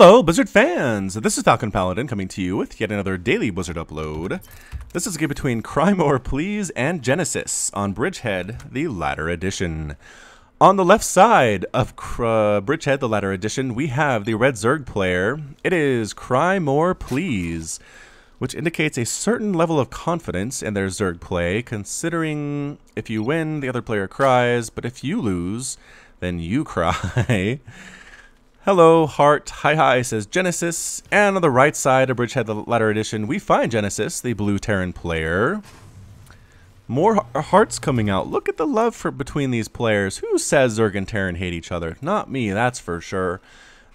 Hello, Blizzard fans! This is FalconPaladin coming to you with yet another daily Blizzard upload. This is a game between CryMorePlz and Genesis on Bridgehead, the Ladder Edition. On the left side of Bridgehead, the Ladder Edition, we have the red Zerg player. It is CryMorePlz, which indicates a certain level of confidence in their Zerg play, considering if you win, the other player cries, but if you lose, then you cry. Hello, heart, hi, says Genesis, and on the right side of Bridgehead, the Ladder Edition, we find Genesis, the blue Terran player. More hearts coming out. Look at the love between these players. Who says Zerg and Terran hate each other? Not me, that's for sure.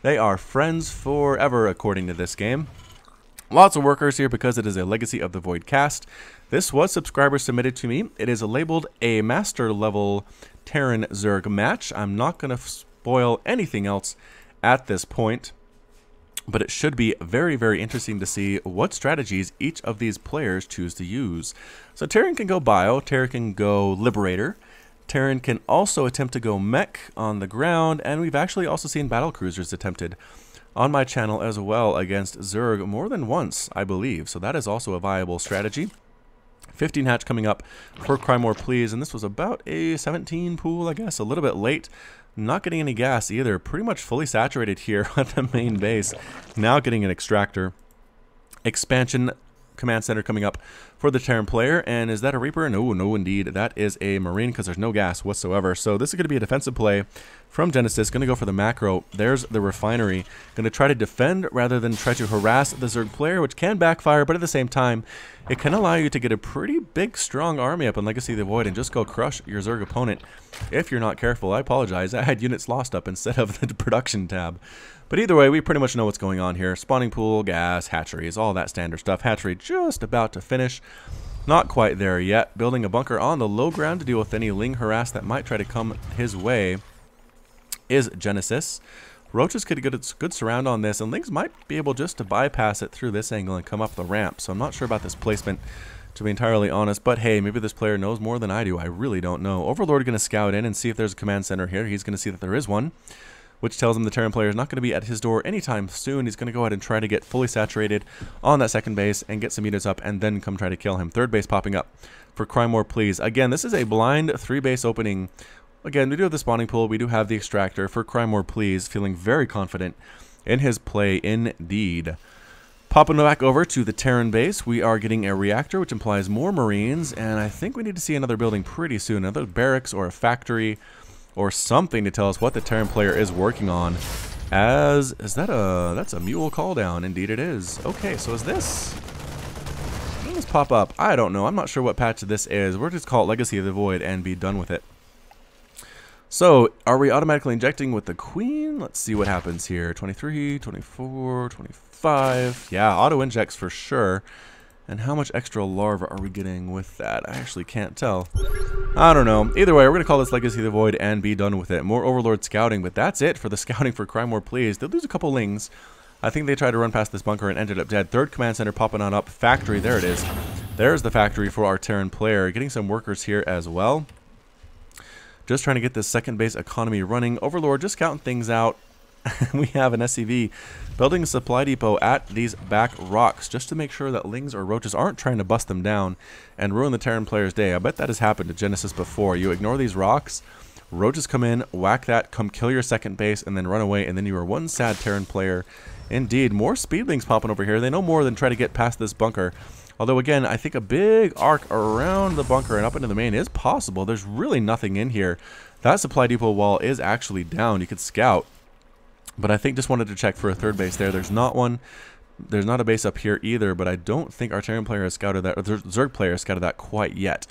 They are friends forever, according to this game. Lots of workers here because it is a Legacy of the Void cast. This was subscriber submitted to me. It is labeled a master level Terran Zerg match. I'm not going to spoil anything else at this point, but it should be very, very interesting to see what strategies each of these players choose to use. So Terran can go Bio, Terran can go Liberator, Terran can also attempt to go Mech on the ground, and we've actually also seen Battle Cruisers attempted on my channel as well against Zerg more than once, I believe. So that is also a viable strategy. 15 hatch coming up for CryMorePlz, and this was about a 17 pool, I guess, a little bit late. Not getting any gas either. Pretty much fully saturated here at the main base. Now getting an extractor. Expansion command center coming up for the Terran player. And is that a Reaper? No, indeed. That is a Marine because there's no gas whatsoever. So this is going to be a defensive play from Genesis. Going to go for the macro. There's the refinery. Going to try to defend rather than try to harass the Zerg player, which can backfire, but at the same time, it can allow you to get a pretty big, strong army up in Legacy of the Void and just go crush your Zerg opponent if you're not careful. I apologize. I had units lost up instead of the production tab. But either way, we pretty much know what's going on here. Spawning pool, gas, hatcheries, all that standard stuff. Hatchery just about to finish. Not quite there yet. Building a bunker on the low ground to deal with any Ling harass that might try to come his way is Genesis. Roaches could get a good surround on this, and Lings might be able just to bypass it through this angle and come up the ramp. So I'm not sure about this placement, to be entirely honest. But hey, maybe this player knows more than I do. I really don't know. Overlord going to scout in and see if there's a command center here. He's going to see that there is one, which tells him the Terran player is not going to be at his door anytime soon. He's going to go ahead and try to get fully saturated on that second base and get some units up and then come try to kill him. Third base popping up for CryMorePlz. Again, this is a blind 3-base opening. Again, we do have the spawning pool. We do have the extractor for CryMorePlz, feeling very confident in his play indeed. Popping back over to the Terran base, we are getting a reactor, which implies more Marines, and I think we need to see another building pretty soon. Another barracks or a factory or something to tell us what the Terran player is working on. That's a mule call down. Indeed it is. Okay, so is this? When does this pop up? I don't know. I'm not sure what patch this is. We're just call it Legacy of the Void and be done with it. So, are we automatically injecting with the Queen? Let's see what happens here. 23, 24, 25. Yeah, auto injects for sure. And how much extra larva are we getting with that? I actually can't tell. I don't know. Either way, we're going to call this Legacy of the Void and be done with it. More Overlord scouting, but that's it for the scouting for CryMorePlz. They'll lose a couple Lings. I think they tried to run past this bunker and ended up dead. Third command center popping on up. Factory, there it is. There's the factory for our Terran player. Getting some workers here as well. Just trying to get this second base economy running. Overlord just counting things out. We have an SCV building a supply depot at these back rocks just to make sure that Lings or Roaches aren't trying to bust them down and ruin the Terran player's day. I bet that has happened to Genesis before. You ignore these rocks, Roaches come in, whack that, come kill your second base, and then run away, and then you are one sad Terran player. Indeed, more Speedlings popping over here. They know more than try to get past this bunker. Although, again, I think a big arc around the bunker and up into the main is possible. There's really nothing in here. That supply depot wall is actually down. You could scout. But I think just wanted to check for a third base there. There's not one. There's not a base up here either, but I don't think our Terran player has scouted that, or the Zerg player has scouted that quite yet.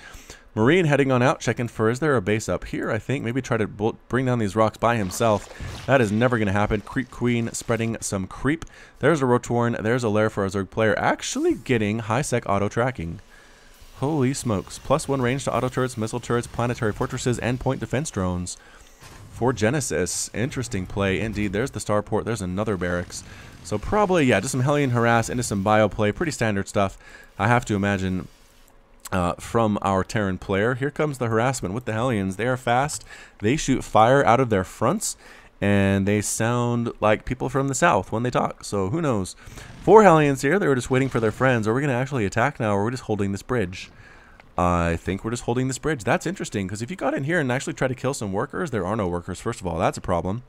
Marine heading on out, checking for, is there a base up here? I think maybe try to bring down these rocks by himself. That is never going to happen. Creep Queen spreading some creep. There's a Rotorn. There's a lair for our Zerg player. Actually getting high-sec auto tracking. Holy smokes. +1 range to auto turrets, missile turrets, planetary fortresses, and point defense drones. For Genesis, interesting play indeed. There's the starport. There's another barracks. So probably, yeah, just some Hellion harass into some bio play. Pretty standard stuff, I have to imagine, from our Terran player. Here comes the harassment with the Hellions. They are fast. They shoot fire out of their fronts. and they sound like people from the south when they talk, so who knows. 4 Hellions here. They were just waiting for their friends. Are we going to actually attack now, or are we just holding this bridge? I think we're just holding this bridge. That's interesting, because if you got in here and actually tried to kill some workers, there are no workers, first of all. That's a problem.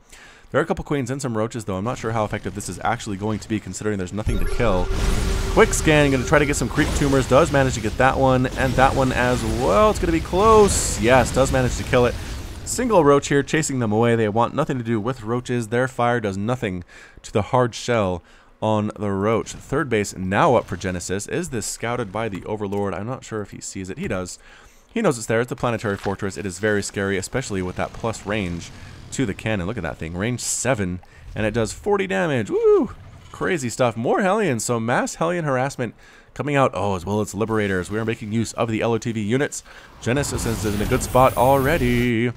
There are a couple queens and some roaches, though. I'm not sure how effective this is actually going to be, considering there's nothing to kill. Quick scan, going to try to get some creep tumors. Does manage to get that one, and that one as well. It's going to be close. Yes, does manage to kill it. Single roach here, chasing them away. They want nothing to do with roaches. Their fire does nothing to the hard shell on the roach. Third base now up for Genesis. Is this scouted by the Overlord? I'm not sure if he sees it. He does. He knows it's there. It's a planetary fortress. It is very scary, especially with that plus range to the cannon. Look at that thing. Range 7, and it does 40 damage. Woo! Crazy stuff. More Hellions. So mass Hellion harassment coming out. Oh, as well as Liberators. We are making use of the LOTV units. Genesis is in a good spot already.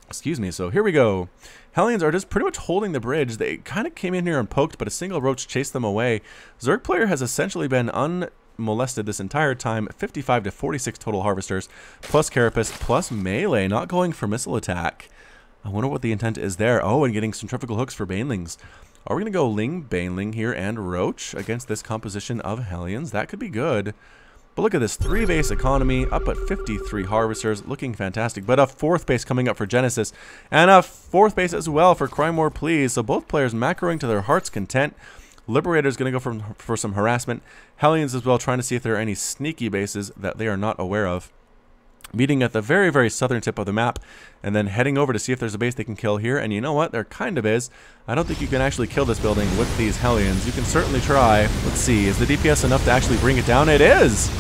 Excuse me. So here we go. Hellions are just pretty much holding the bridge. They kind of came in here and poked, but a single roach chased them away. Zerg player has essentially been unmolested this entire time. 55 to 46 total harvesters, plus carapace, plus melee, not going for missile attack. I wonder what the intent is there. Oh, and getting centrifugal hooks for banelings. Are we going to go Ling, baneling here, and roach against this composition of Hellions? That could be good. But look at this, 3 base economy, up at 53 harvesters, looking fantastic. But a 4th base coming up for Genesis, and a 4th base as well for CryMorePlz. So both players macroing to their heart's content. Liberator's going to go for some harassment. Hellions as well, trying to see if there are any sneaky bases that they are not aware of. Meeting at the very, very southern tip of the map, and then heading over to see if there's a base they can kill here. And you know what? There kind of is. I don't think you can actually kill this building with these Hellions. You can certainly try. Let's see. Is the DPS enough to actually bring it down? It is!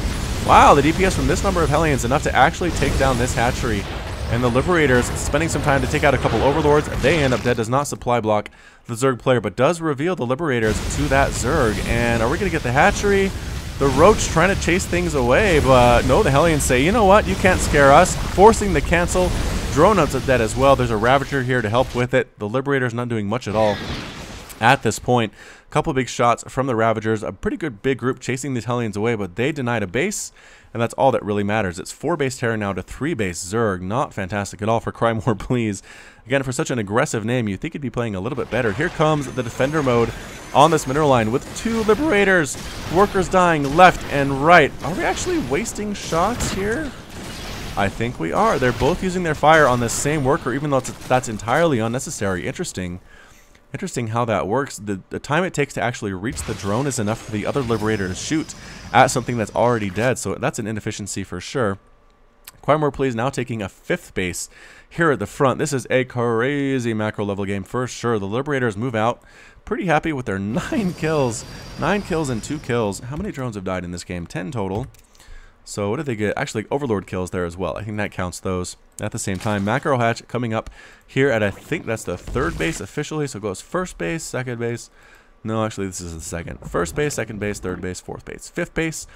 Wow, the DPS from this number of Hellions enough to actually take down this hatchery. And the Liberators spending some time to take out a couple Overlords. They end up dead. Does not supply block the Zerg player, but does reveal the Liberators to that Zerg. And are we going to get the hatchery? The Roach trying to chase things away, but no, the Hellions say, you know what, you can't scare us, forcing the cancel. Drone ups at that as well. There's a Ravager here to help with it. The Liberator's not doing much at all at this point. A couple big shots from the Ravagers. A pretty good big group chasing these Hellions away, but they denied a base, and that's all that really matters. It's 4 base Terran now to 3 base Zerg. Not fantastic at all for CryMorePlz. Again, for such an aggressive name, you'd think he'd be playing a little bit better. Here comes the Defender mode on this mineral line with 2 Liberators. Workers dying left and right. Are we actually wasting shots here? I think we are. They're both using their fire on this same worker, even though that's entirely unnecessary. Interesting. Interesting how that works. The time it takes to actually reach the drone is enough for the other Liberator to shoot at something that's already dead, so that's an inefficiency for sure. CryMorePlz now taking a 5th base here at the front. This is a crazy macro level game for sure. The Liberators move out. Pretty happy with their 9 kills. 9 kills and 2 kills. How many drones have died in this game? 10 total. So what did they get? Actually, Overlord kills there as well. I think that counts those. At the same time, Macro Hatch coming up here at, I think that's the 3rd base officially. So it goes 1st base, 2nd base. No, actually, this is the 2nd. 1st base, 2nd base, 3rd base, 4th base. 5th base,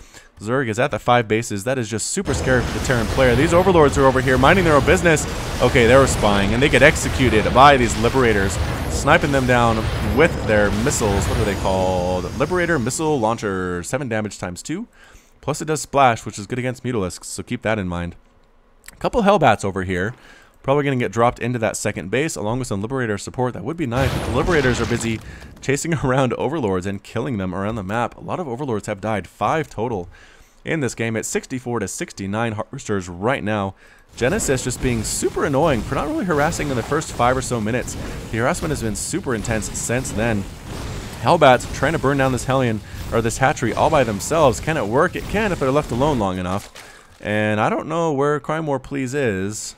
Zerg is at the 5 bases. That is just super scary for the Terran player. These Overlords are over here minding their own business. Okay, they were spying, and they get executed by these Liberators, sniping them down with their missiles. What are they called? Liberator Missile Launcher. 7 damage times 2. Plus it does splash, which is good against Mutalisks, so keep that in mind. A couple Hellbats over here. Probably going to get dropped into that 2nd base, along with some Liberator support. That would be nice, but the Liberators are busy chasing around Overlords and killing them around the map. A lot of Overlords have died, 5 total in this game. It's 64 to 69 harvesters right now. Genesis just being super annoying for not really harassing in the first 5 or so minutes. The harassment has been super intense since then. Hellbats trying to burn down this Hellion, or this hatchery, all by themselves. Can it work? It can if they're left alone long enough. And I don't know where CryMorePlz is.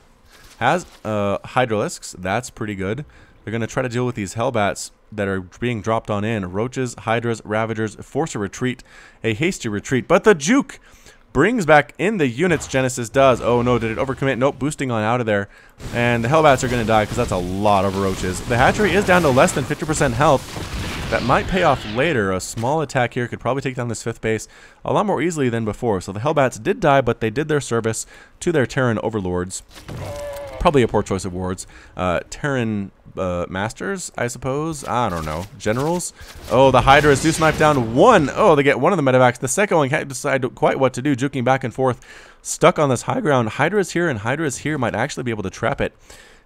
Has Hydralisks. That's pretty good. They're going to try to deal with these Hellbats that are being dropped on in. Roaches, Hydras, Ravagers, force a retreat. A hasty retreat. But the Juke brings back in the units. Genesis does. Oh no, did it overcommit? Nope, boosting on out of there. And the Hellbats are going to die because that's a lot of roaches. The hatchery is down to less than 50% health. That might pay off later. A small attack here could probably take down this 5th base a lot more easily than before. So the Hellbats did die, but they did their service to their Terran Overlords. Probably a poor choice of words. Terran Masters, I suppose. I don't know. Generals. Oh, the Hydras do snipe down 1. Oh, they get 1 of the medevacs. The 2nd one can't decide quite what to do, juking back and forth. Stuck on this high ground. Hydras here and Hydras here might actually be able to trap it.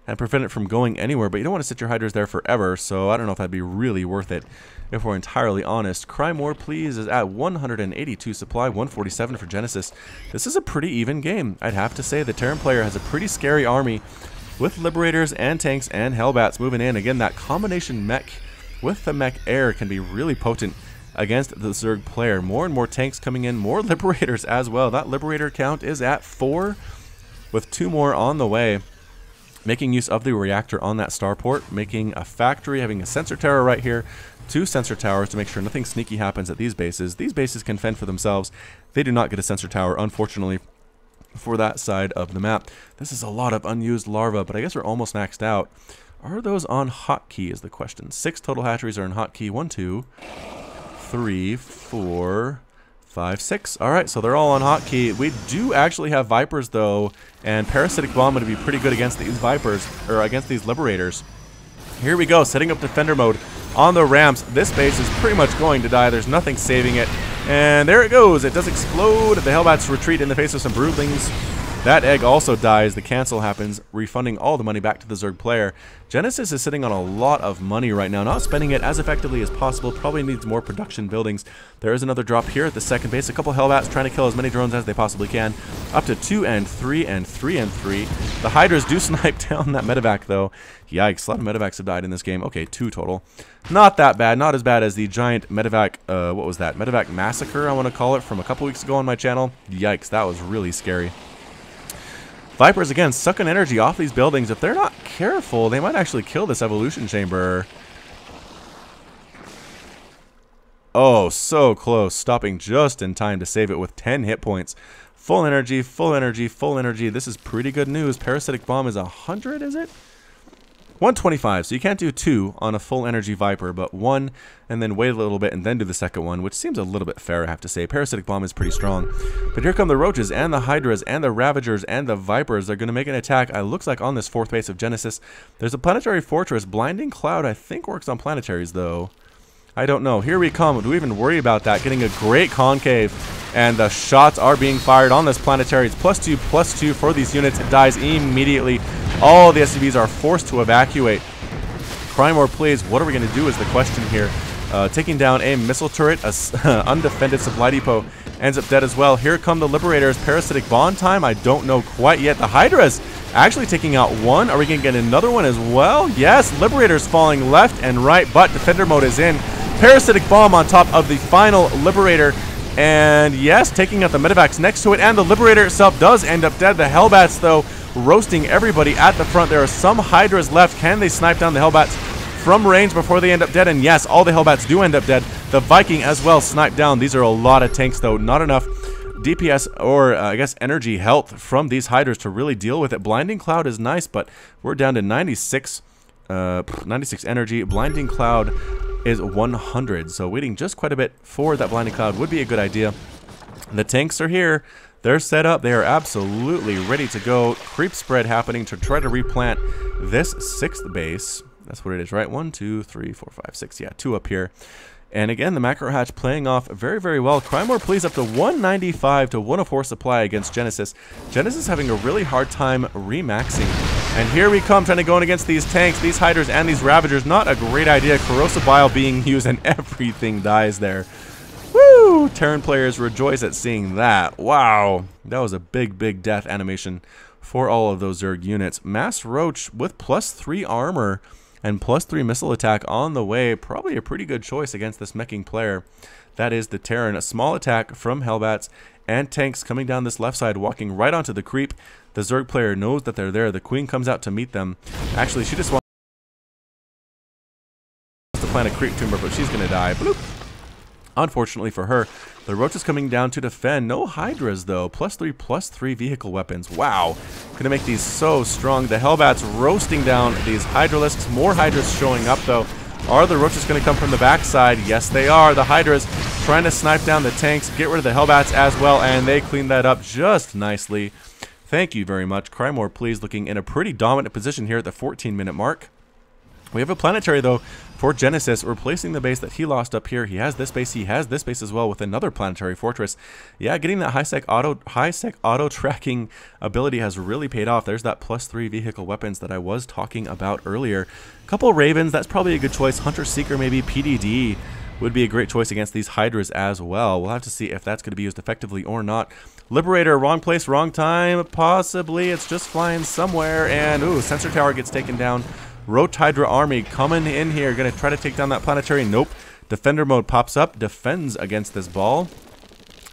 and prevent it from going anywhere, but you don't want to sit your Hydras there forever, so I don't know if that'd be really worth it, if we're entirely honest. CryMorePlz is at 182 supply, 147 for Genesis. This is a pretty even game. I'd have to say the Terran player has a pretty scary army with Liberators and tanks and Hellbats moving in. Again, that combination mech with the mech air can be really potent against the Zerg player. More and more tanks coming in, more Liberators as well. That Liberator count is at 4, with 2 more on the way. Making use of the reactor on that starport, making a factory, having a sensor tower right here, 2 sensor towers to make sure nothing sneaky happens at these bases. These bases can fend for themselves. They do not get a sensor tower, unfortunately, for that side of the map. This is a lot of unused larvae, but I guess we're almost maxed out. Are those on hotkey is the question. 6 total hatcheries are on hotkey. 1, 2, 3, 4, 5, 6. Alright, so they're all on hotkey. We do actually have Vipers, though, and Parasitic Bomb would be pretty good against these Vipers, or against these Liberators. Here we go, setting up Defender mode on the ramps. This base is pretty much going to die. There's nothing saving it. And there it goes. It does explode. The Hellbats retreat in the face of some Broodlings. That egg also dies. The cancel happens, refunding all the money back to the Zerg player. Genesis is sitting on a lot of money right now, not spending it as effectively as possible. Probably needs more production buildings. There is another drop here at the second base. A couple Hellbats trying to kill as many drones as they possibly can. Up to 2 and 3 and 3 and 3. The Hydras do snipe down that medevac, though. Yikes, a lot of medevacs have died in this game. Okay, 2 total. Not that bad. Not as bad as the giant medevac, what was that? Medevac massacre, I want to call it, from a couple weeks ago on my channel. Yikes, that was really scary. Vipers, again, sucking energy off these buildings. If they're not careful, they might actually kill this evolution chamber. Oh, so close. Stopping just in time to save it with 10 hit points. Full energy, full energy, full energy. This is pretty good news. Parasitic Bomb is 100, is it? 125, so you can't do 2 on a full energy Viper, but 1 and then wait a little bit and then do the second one, which seems a little bit fair, I have to say. Parasitic Bomb is pretty strong. But here come the Roaches and the Hydras and the Ravagers and the Vipers. They're going to make an attack, it looks like, on this 4th base of Genesis. There's a planetary fortress. Blinding Cloud, I think, works on planetaries, though. I don't know. Here we come. Do we even worry about that? Getting a great concave. And the shots are being fired on this planetary. It's +2/+2 for these units. It dies immediately. All the SCVs are forced to evacuate. CryMorePlz, what are we going to do is the question here. Taking down a missile turret, a undefended supply depot ends up dead as well. Here come the Liberators. Parasitic Bond time? I don't know quite yet. The Hydras actually taking out 1. Are we going to get another one as well? Yes, Liberators falling left and right, but Defender mode is in. Parasitic Bomb on top of the final Liberator. And yes, taking out the medevacs next to it, and the Liberator itself does end up dead. The Hellbats, though, roasting everybody at the front. There are some Hydras left. Can they snipe down the Hellbats from range before they end up dead? And yes, all the Hellbats do end up dead. The Viking as well sniped down. These are a lot of tanks, though. Not enough DPS or, I guess, energy health from these Hydras to really deal with it. Blinding Cloud is nice, but we're down to 96 energy. Blinding Cloud is 100, so waiting just quite a bit for that Blinding Cloud would be a good idea. The tanks are here. They're set up. They are absolutely ready to go. Creep spread happening to try to replant this 6th base. That's what it is, right? 1, 2, 3, 4, 5, 6. Yeah, 2 up here. And again, the macro hatch playing off very, very well. CryMorePlz up to 195 to 104 supply against Genesis. Genesis having a really hard time remaxing. And here we come, trying to go in against these tanks, these Hydras, and these Ravagers. Not a great idea. Corrosive Bile being used, and everything dies there. Woo! Terran players rejoice at seeing that. Wow. That was a big, big death animation for all of those Zerg units. Mass Roach with +3 armor and +3 missile attack on the way. Probably a pretty good choice against this meching player. That is the Terran. A small attack from Hellbats and tanks coming down this left side, walking right onto the creep. The Zerg player knows that they're there. The Queen comes out to meet them. Actually, she just wants to plant a creep tumor, but she's going to die. Bloop. Unfortunately for her, the Roach is coming down to defend. No Hydras, though. +3/+3 vehicle weapons. Wow. Going to make these so strong. The Hellbats roasting down these Hydralisks. More Hydras showing up, though. Are the Roaches going to come from the backside? Yes, they are. The Hydras trying to snipe down the tanks, get rid of the Hellbats as well, and they clean that up just nicely. Thank you very much. CryMorePlz looking in a pretty dominant position here at the 14-minute mark. We have a planetary, though, for Genesis, replacing the base that he lost up here. He has this base as well with another planetary fortress. Yeah, getting that high sec auto tracking ability has really paid off. There's that +3 vehicle weapons that I was talking about earlier. Couple Ravens, that's probably a good choice. Hunter Seeker, maybe PDD would be a great choice against these Hydras as well. We'll have to see if that's going to be used effectively or not. Liberator, wrong place, wrong time. Possibly, it's just flying somewhere. And, ooh, Sensor Tower gets taken down. Roach Hydra army coming in here, gonna try to take down that planetary. Nope. Defender mode pops up, defends against this ball.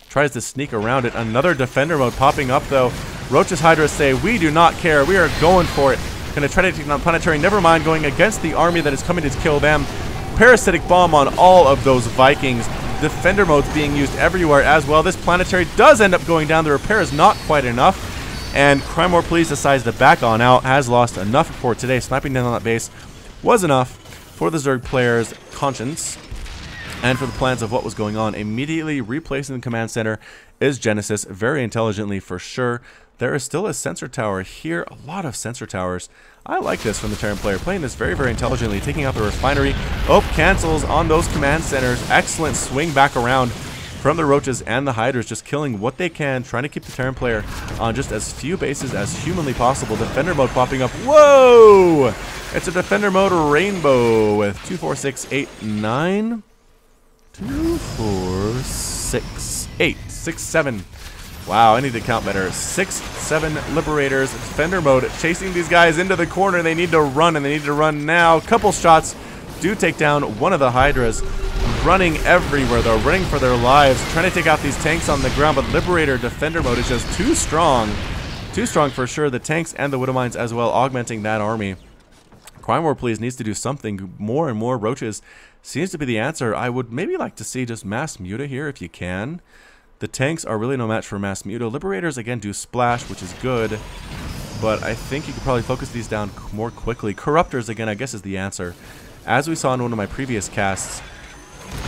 Tries to sneak around it. Another defender mode popping up though. Roach's Hydra say, we do not care, we are going for it. Gonna try to take down planetary, never mind, going against the army that is coming to kill them. Parasitic bomb on all of those Vikings. Defender mode's being used everywhere as well. This planetary does end up going down, the repair is not quite enough. And CryMorePlz decides to back on out, has lost enough for today. Sniping down on that base was enough for the Zerg player's conscience and for the plans of what was going on. Immediately replacing the command center is Genesis, very intelligently for sure. There is still a sensor tower here, a lot of sensor towers. I like this from the Terran player, playing this very, very intelligently, taking out the refinery. Oh, cancels on those command centers. Excellent swing back around from the Roaches and the Hydras, just killing what they can, trying to keep the Terran player on just as few bases as humanly possible. Defender mode popping up. Whoa! It's a Defender mode rainbow with 2, 4, 6, 8, 9. 2, 4, 6, 8, 6, 7. Wow, I need to count better. 6, 7 Liberators. Defender mode chasing these guys into the corner. They need to run, and they need to run now. Couple shots do take down one of the Hydras. Running everywhere though, running for their lives, trying to take out these tanks on the ground, but Liberator defender mode is just too strong for sure. The tanks and the Widow Mines as well, augmenting that army. CryMorePlz needs to do something. More and more Roaches seems to be the answer. I would maybe like to see just Mass Muta here if you can. The tanks are really no match for Mass Muta. Liberators again do splash, which is good, but I think you could probably focus these down more quickly. Corruptors again, I guess, is the answer. As we saw in one of my previous casts,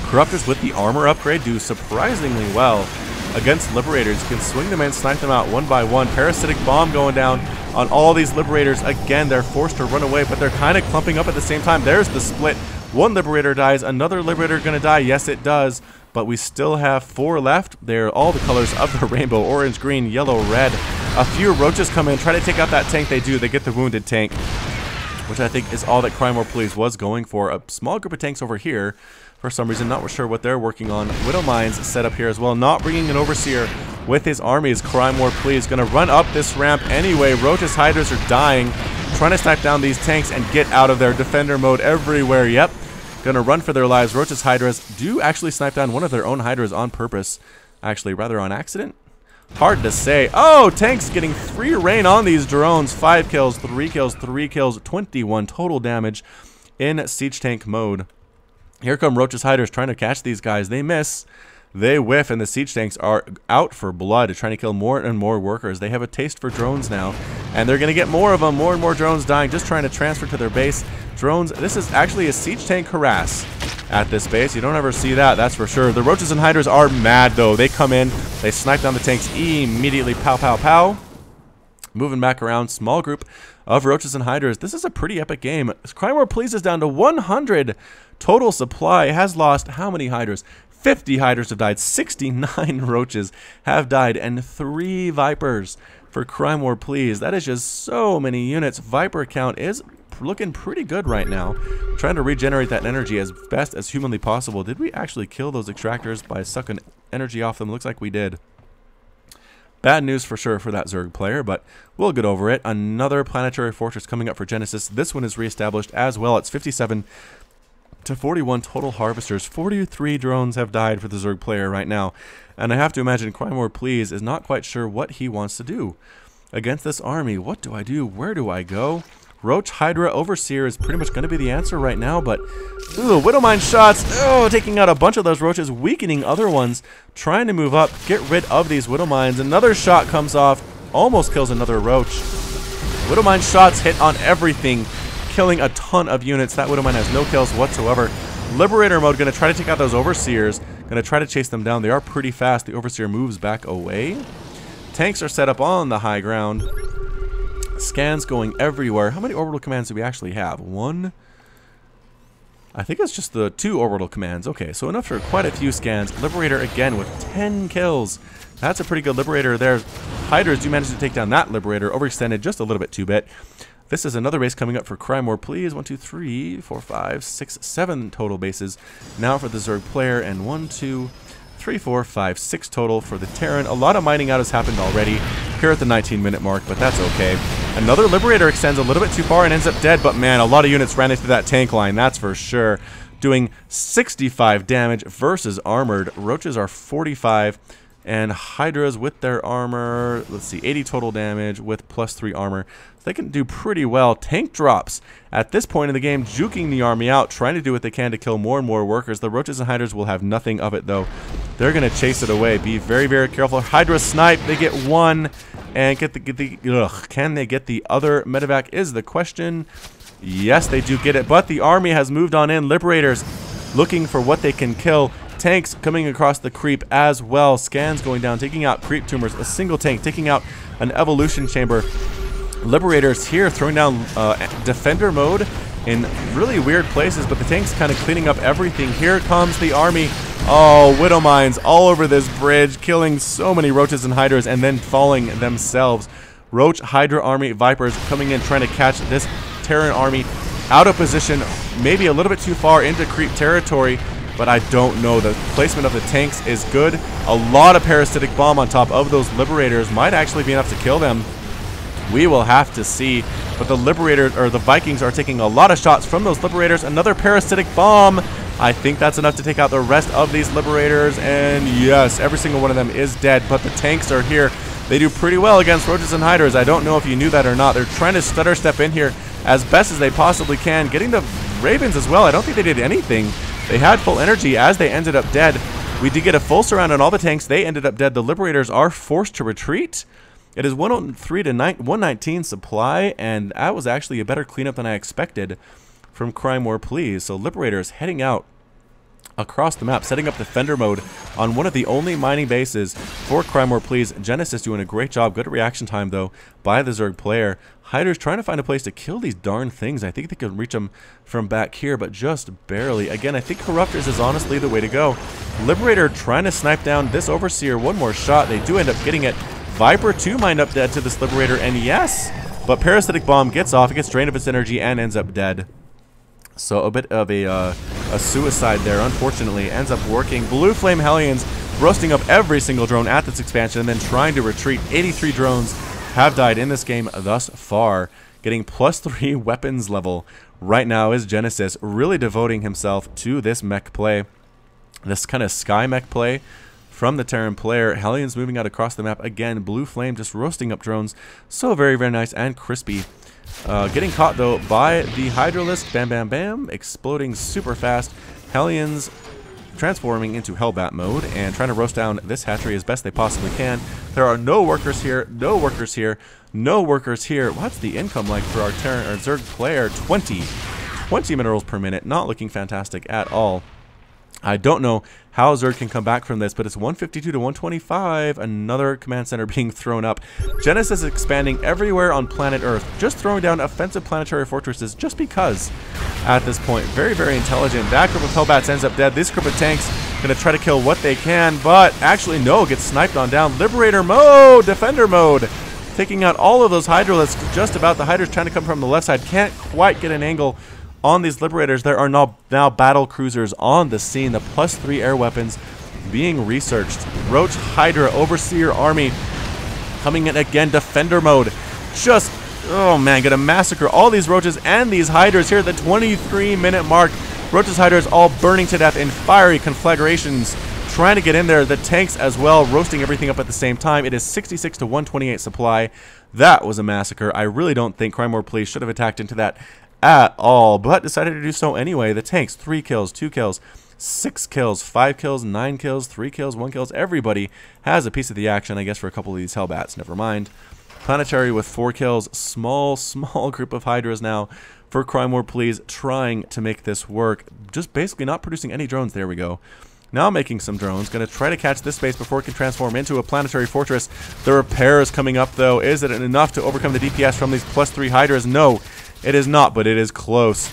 Corruptors with the armor upgrade do surprisingly well against Liberators. You can swing them in, snipe them out one by one. Parasitic bomb going down on all these Liberators. Again, they're forced to run away, but they're kind of clumping up at the same time. There's the split. One Liberator dies. Another Liberator going to die. Yes, it does. But we still have 4 left. They're all the colors of the rainbow. Orange, green, yellow, red. A few Roaches come in, try to take out that tank. They do. They get the wounded tank, which I think is all that CryMorePlz was going for. A small group of tanks over here. For some reason, not sure what they're working on. Widow Mines set up here as well. Not bringing an Overseer with his armies. CryMorePlz going to run up this ramp anyway. Roach's Hydras are dying. Trying to snipe down these tanks and get out of their defender mode everywhere. Yep. Going to run for their lives. Roach's Hydras do actually snipe down one of their own Hydras on purpose. Actually, rather on accident. Hard to say. Oh, tanks getting free reign on these drones. 5 kills, 3 kills, 3 kills. 21 total damage in Siege Tank mode. Here come Roach's Hydras trying to catch these guys. They miss. They whiff, and the Siege Tanks are out for blood, trying to kill more and more workers. They have a taste for drones now, and they're going to get more of them. More and more drones dying, just trying to transfer to their base. Drones, this is actually a Siege Tank harass at this base. You don't ever see that, that's for sure. The Roaches and Hydras are mad, though. They come in, they snipe down the tanks immediately. Pow, pow, pow. Moving back around, small group of Roaches and Hydras. This is a pretty epic game. CryMorePlz is down to 100 total supply. Has lost how many Hydras? 50 Hydras have died. 69 Roaches have died, and 3 Vipers for CryMorePlz. That is just so many units. Viper count is looking pretty good right now. Trying to regenerate that energy as best as humanly possible. Did we actually kill those extractors by sucking energy off them? Looks like we did. Bad news for sure for that Zerg player, but we'll get over it. Another planetary fortress coming up for Genesis. This one is reestablished as well. It's 57 to 41 total harvesters. 43 drones have died for the Zerg player right now. And I have to imagine CryMorePlz is not quite sure what he wants to do against this army. What do I do? Where do I go? Roach, Hydra, Overseer is pretty much going to be the answer right now, but ooh, Widow Mine shots, oh, taking out a bunch of those Roaches, weakening other ones, trying to move up, get rid of these Widow Mines. Another shot comes off, almost kills another Roach. Widow Mine shots hit on everything, killing a ton of units. That Widow Mine has no kills whatsoever. Liberator mode, going to try to take out those Overseers, going to try to chase them down. They are pretty fast. The Overseer moves back away. Tanks are set up on the high ground. Scans going everywhere. How many orbital commands do we actually have? 1, I think it's just the 2 orbital commands. Okay, so enough for quite a few scans. Liberator again with 10 kills. That's a pretty good Liberator there. Hydras do manage to take down that Liberator. Overextended just a little bit 2-bit. This is another base coming up for CryMorePlz. 1, 2, 3, 4, 5, 6, 7 total bases. Now for the Zerg player, and 1, 2, 3, 4, 5, 6 total for the Terran. A lot of mining out has happened already here at the 19-minute mark, but that's okay. Another Liberator extends a little bit too far and ends up dead, but man, a lot of units ran into that tank line, that's for sure. Doing 65 damage versus armored. Roaches are 45. And Hydras with their armor, let's see, 80 total damage with +3 armor. So they can do pretty well. Tank drops at this point in the game, juking the army out, trying to do what they can to kill more and more workers. The Roaches and Hydras will have nothing of it, though. They're going to chase it away. Be very, very careful. Hydra snipe. They get one. And can they get the other medevac is the question. Yes, they do get it. But the army has moved on in. Liberators looking for what they can kill. Tanks coming across the creep as well. Scans going down, taking out creep tumors. A single tank taking out an evolution chamber. Liberators here throwing down defender mode in really weird places, but the tank's kind of cleaning up everything. Here comes the army. Oh, Widow Mines all over this bridge, killing so many Roaches and Hydras and then falling themselves. Roach, Hydra army, Vipers coming in trying to catch this Terran army out of position, maybe a little bit too far into creep territory. But I don't know. The placement of the tanks is good. A lot of parasitic bomb on top of those Liberators might actually be enough to kill them. We will have to see. But the Liberators, or the Vikings, are taking a lot of shots from those Liberators. Another parasitic bomb. I think that's enough to take out the rest of these Liberators. And yes, every single one of them is dead. But the tanks are here. They do pretty well against Roaches and Hydras. I don't know if you knew that or not. They're trying to stutter step in here as best as they possibly can. Getting the Ravens as well. I don't think they did anything. They had full energy as they ended up dead. We did get a full surround on all the tanks. They ended up dead. The Liberators are forced to retreat. It is 103 to 119 supply, and that was actually a better cleanup than I expected from CryMorePlz. So Liberators heading out across the map, setting up defender mode on one of the only mining bases for CryMorePlz. Genesis doing a great job. Good reaction time, though, by the Zerg player. Hydras trying to find a place to kill these darn things. I think they can reach them from back here, but just barely. Again, I think Corruptors is honestly the way to go. Liberator trying to snipe down this Overseer. One more shot. They do end up getting it. Viper 2 might up dead to this Liberator, and yes, but Parasitic Bomb gets off. It gets drained of its energy and ends up dead. So a bit of a suicide there, unfortunately. Ends up working. Blue Flame Hellions roasting up every single drone at this expansion and then trying to retreat. 83 drones have died in this game thus far. Getting +3 weapons level right now is Genesis, really devoting himself to this mech play. This kind of sky mech play from the Terran player. Hellions moving out across the map again. Blue Flame just roasting up drones. So very, very nice and crispy. Getting caught, though, by the Hydralisk. Bam, bam, bam. Exploding super fast. Hellions transforming into Hellbat mode and trying to roast down this hatchery as best they possibly can. There are no workers here. No workers here. No workers here. What's the income like for our Terran or Zerg player? 20 minerals per minute. Not looking fantastic at all. I don't know how Zerg can come back from this, but it's 152 to 125. Another command center being thrown up. Genesis expanding everywhere on planet Earth, just throwing down offensive planetary fortresses just because at this point. Very, very intelligent. That group of Hellbats ends up dead. This group of tanks going to try to kill what they can, but actually no, gets sniped on down. Liberator mode, defender mode, taking out all of those Hydralisks. Just about. The Hydras trying to come from the left side. Can't quite get an angle on these Liberators. There are now battle cruisers on the scene. The +3 air weapons being researched. Roach, Hydra, Overseer army coming in again. Defender mode. Just, oh man, gonna massacre all these Roaches and these Hydras here at the 23-minute mark. Roaches, Hydras all burning to death in fiery conflagrations. Trying to get in there. The tanks as well, roasting everything up at the same time. It is 66 to 128 supply. That was a massacre. I really don't think CryMorePlz should have attacked into that at all, but decided to do so anyway. The tanks, 3 kills, 2 kills, 6 kills, 5 kills, 9 kills, 3 kills, 1 kills. Everybody has a piece of the action, I guess, for a couple of these Hellbats. Never mind. Planetary with 4 kills. Small group of Hydras now for CryMorePlz, trying to make this work. Just basically not producing any drones. There we go. Now making some drones. Going to try to catch this space before it can transform into a planetary fortress. The repairs coming up, though. Is it enough to overcome the DPS from these +3 Hydras? No. It is not, but it is close.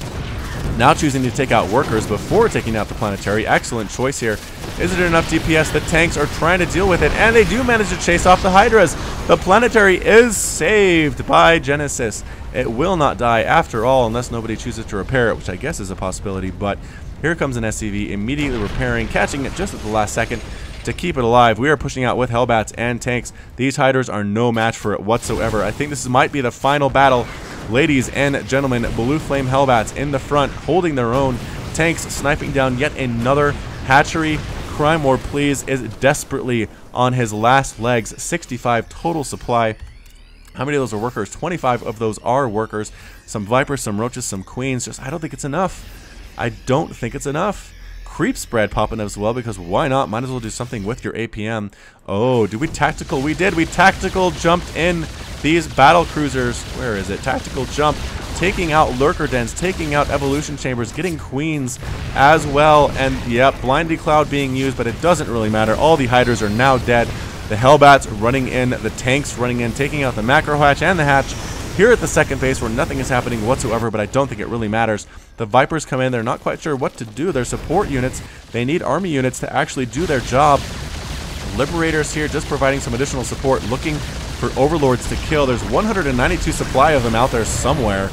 Now choosing to take out workers before taking out the planetary. Excellent choice here. Is it enough DPS? The tanks are trying to deal with it, and they do manage to chase off the Hydras. The planetary is saved by Genesis. It will not die after all, unless nobody chooses to repair it, which I guess is a possibility. But here comes an SCV immediately repairing, catching it just at the last second to keep it alive. We are pushing out with Hellbats and tanks. These Hydras are no match for it whatsoever. I think this might be the final battle. Ladies and gentlemen, Blue Flame Hellbats in the front, holding their own. Tanks sniping down yet another hatchery. CryMorePlz is desperately on his last legs. 65 total supply. How many of those are workers? 25 of those are workers. Some Vipers, some Roaches, some Queens. Just, I don't think it's enough. I don't think it's enough. Creep spread popping as well, because why not? Might as well do something with your APM. Oh, did we tactical? We did. We tactical jumped in these battle cruisers. Where is it? Tactical jump. Taking out lurker dens, taking out evolution chambers, getting queens as well. And yep, Blindy Cloud being used, but it doesn't really matter. All the Hydras are now dead. The Hellbats running in, the tanks running in, taking out the macro hatch and the hatch. Here at the second base where nothing is happening whatsoever, but I don't think it really matters. The Vipers come in, they're not quite sure what to do. They're support units. They need army units to actually do their job. Liberators here just providing some additional support, looking for overlords to kill. There's 192 supply of them out there somewhere.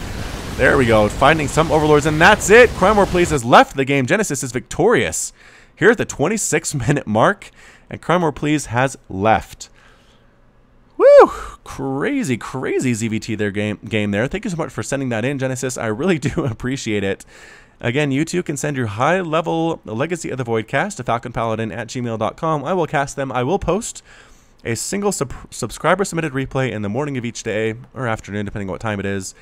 There we go, finding some overlords, and that's it. CryMorePlz has left the game. Genesis is victorious here at the 26-minute mark, and CryMorePlz has left. Woo! Crazy, crazy ZVT there game there. Thank you so much for sending that in, Genesis. I really do appreciate it. Again, you too can send your high-level Legacy of the Void cast to FalconPaladin@gmail.com. I will cast them. I will post a single subscriber-submitted replay in the morning of each day, or afternoon, depending on what time it is,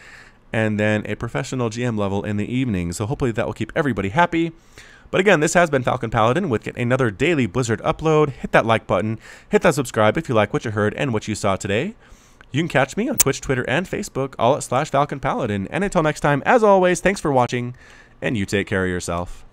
and then a professional GM level in the evening. So hopefully that will keep everybody happy. But again, this has been FalconPaladin with another daily Blizzard upload. Hit that like button, hit that subscribe if you like what you heard and what you saw today. You can catch me on Twitch, Twitter, and Facebook, all at /FalconPaladin. And until next time, as always, thanks for watching, and you take care of yourself.